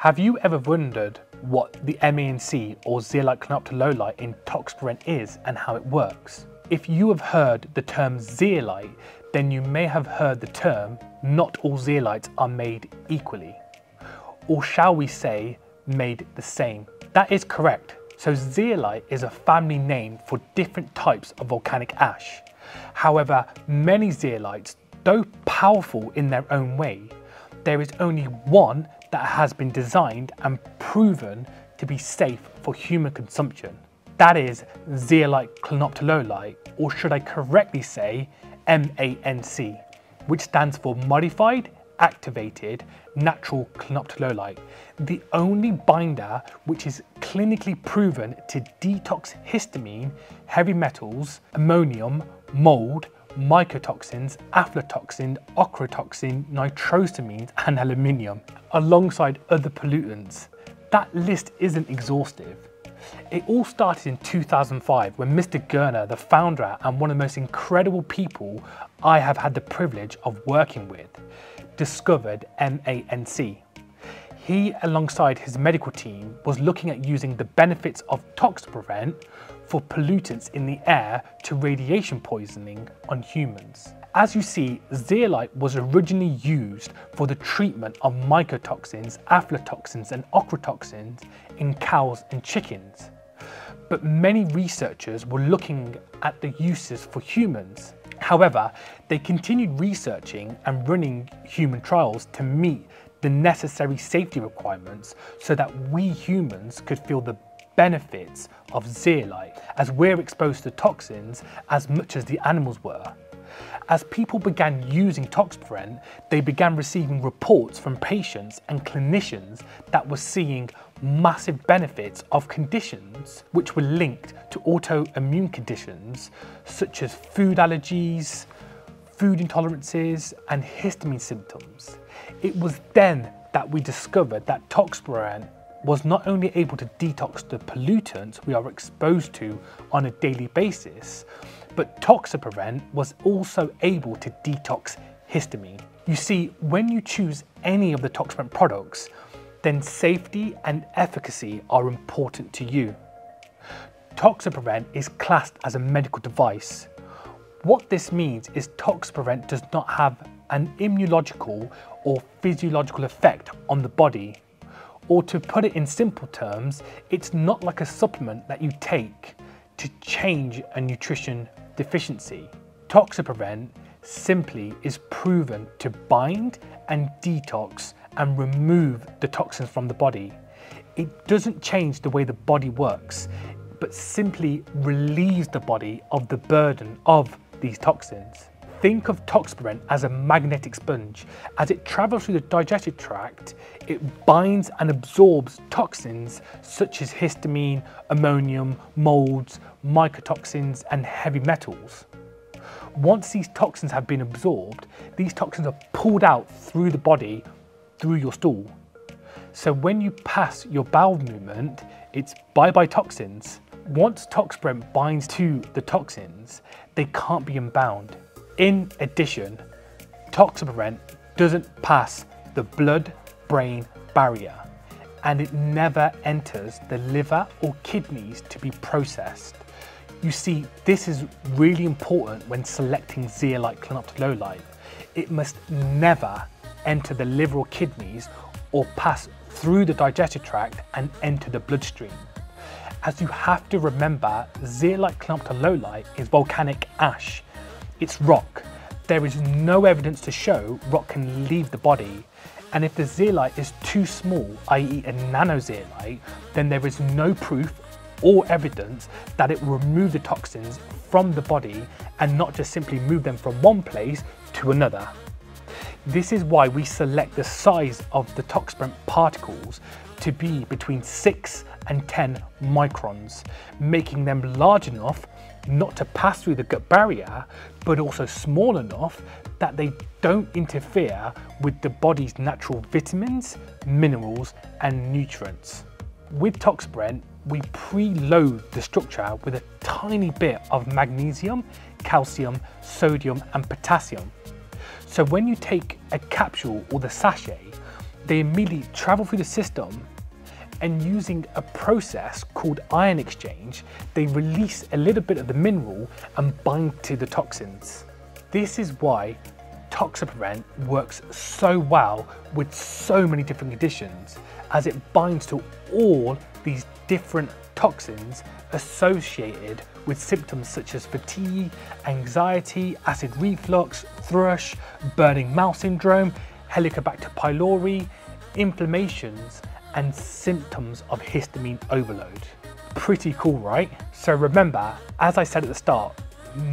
Have you ever wondered what the MANC or Zeolite Clinoptilolite in Toxaprevent is and how it works? If you have heard the term zeolite, then you may have heard the term not all zeolites are made equally, or shall we say made the same. That is correct. So zeolite is a family name for different types of volcanic ash. However, many zeolites, though powerful in their own way, there is only one that has been designed and proven to be safe for human consumption. That is Zeolite Clinoptilolite, or should I correctly say MANC, which stands for Modified Activated Natural Clinoptilolite, the only binder which is clinically proven to detox histamine, heavy metals, ammonium, mold, mycotoxins, aflatoxin, ochratoxin, nitrosamines and aluminium, alongside other pollutants. That list isn't exhaustive. It all started in 2005 when Mr. Gerner, the founder and one of the most incredible people I have had the privilege of working with, discovered MANC. He, alongside his medical team, was looking at using the benefits of Toxaprevent for pollutants in the air to radiation poisoning on humans. As you see, zeolite was originally used for the treatment of mycotoxins, aflatoxins and ochratoxins in cows and chickens. But many researchers were looking at the uses for humans. However, they continued researching and running human trials to meet the necessary safety requirements so that we humans could feel the benefits of zeolite, as we're exposed to toxins as much as the animals were. As people began using Toxaprevent, they began receiving reports from patients and clinicians that were seeing massive benefits of conditions which were linked to autoimmune conditions such as food allergies, food intolerances and histamine symptoms. It was then that we discovered that Toxaprevent was not only able to detox the pollutants we are exposed to on a daily basis, but Toxaprevent was also able to detox histamine. You see, when you choose any of the Toxaprevent products, then safety and efficacy are important to you. Toxaprevent is classed as a medical device. What this means is Toxaprevent does not have an immunological or physiological effect on the body. Or to put it in simple terms, it's not like a supplement that you take to change a nutrition deficiency. Toxaprevent simply is proven to bind and detox and remove the toxins from the body. It doesn't change the way the body works, but simply relieves the body of the burden of these toxins. Think of Toxaprevent as a magnetic sponge. As it travels through the digestive tract, it binds and absorbs toxins such as histamine, ammonium, molds, mycotoxins and heavy metals. Once these toxins have been absorbed, these toxins are pulled out through the body, through your stool. So when you pass your bowel movement, it's bye-bye toxins. Once Toxaprevent binds to the toxins, they can't be unbound. In addition, Toxaprevent doesn't pass the blood-brain barrier and it never enters the liver or kidneys to be processed. You see, this is really important when selecting Zeolite Clinoptilolite. It must never enter the liver or kidneys or pass through the digestive tract and enter the bloodstream. As you have to remember, Zeolite Clinoptilolite is volcanic ash. It's rock. There is no evidence to show rock can leave the body, and if the zeolite is too small, i.e. a nano zeolite, then there is no proof or evidence that it will remove the toxins from the body and not just simply move them from one place to another. This is why we select the size of the Toxaprevent particles to be between 6 and 10 microns, making them large enough not to pass through the gut barrier, but also small enough that they don't interfere with the body's natural vitamins, minerals and nutrients. With Toxaprevent, we preload the structure with a tiny bit of magnesium, calcium, sodium and potassium. So when you take a capsule or the sachet, they immediately travel through the system, and using a process called ion exchange, they release a little bit of the mineral and bind to the toxins. This is why Toxaprevent works so well with so many different conditions, as it binds to all these different toxins associated with symptoms such as fatigue, anxiety, acid reflux, thrush, burning mouth syndrome, Helicobacter pylori, inflammations, and symptoms of histamine overload. Pretty cool, right? So remember, as I said at the start,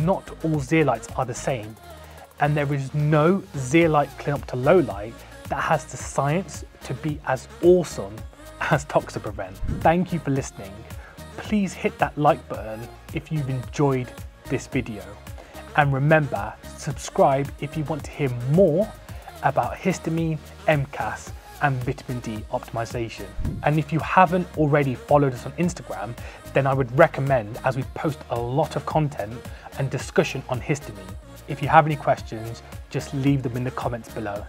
not all zeolites are the same, and there is no Zeolite Clinoptilolite that has the science to be as awesome as Toxaprevent. Thank you for listening. Please hit that like button if you've enjoyed this video. And remember, subscribe if you want to hear more about histamine, MCAS, and vitamin D optimization. And if you haven't already followed us on Instagram, then I would recommend, as we post a lot of content and discussion on histamine. If you have any questions, just leave them in the comments below.